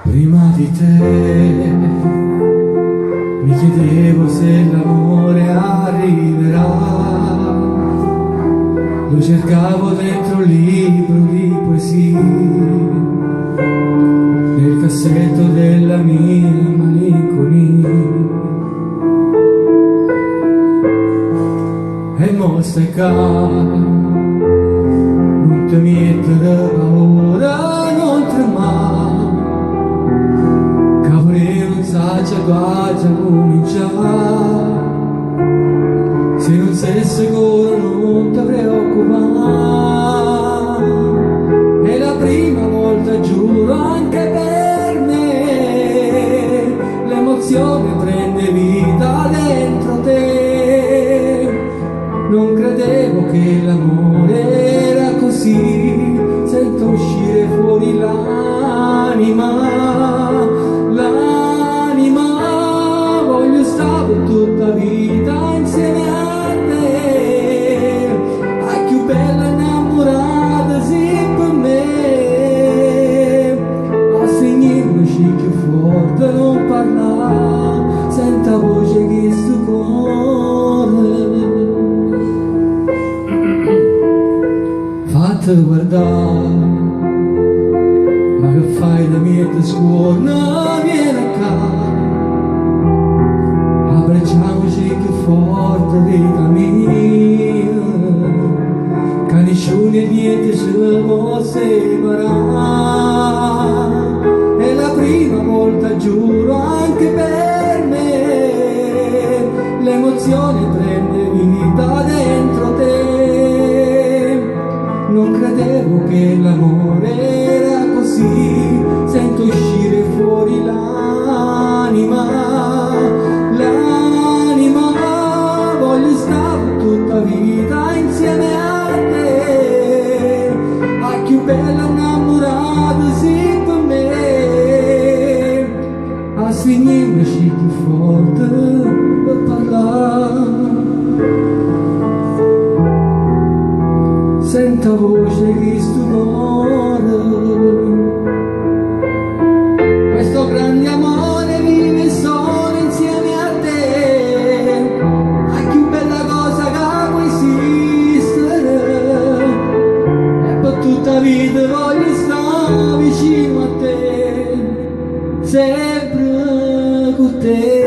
Prima di te mi chiedevo se l'amore arriverà, lo cercavo dentro un libro di poesie, nel cassetto della mia malinconia. E mo stai qua, non ti mettere paura, non tremare, non sa qua già cominciare. Se non sei sicuro non ti preoccupare, è la prima volta, giuro, anche per me. L'emozione prende vita dentro te. Non credevo che l'amore era così, sento uscire fuori l'anima, voglio stare tutta vita insieme a te, a più bella innamorata sì per me, a segnarci più forte non parlare, senta voce che sto cuore, fate guardare. Ma che fai da miete scuola, vieni qua, abbracciamoci più forte vita mia, che nessuno e niente ci può separare. È la prima volta, giuro, anche per me, l'emozione prende vita dentro te. Non credevo che l'amore era così, sento uscire fuori l'anima, voglio stare tutta vita insieme a te, a più bella innamorata sì per me, a segnarci più forte per parlare. Senta voce che sto cuore, questo grande amore vive solo insieme a te, a più bella cosa che può esistere, e per tutta vita voglio stare vicino a te, sempre con te.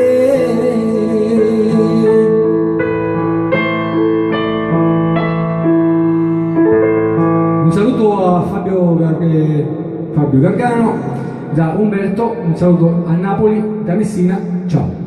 Un saluto a Fabio Gargano, da Umberto, un saluto a Napoli, da Messina, ciao.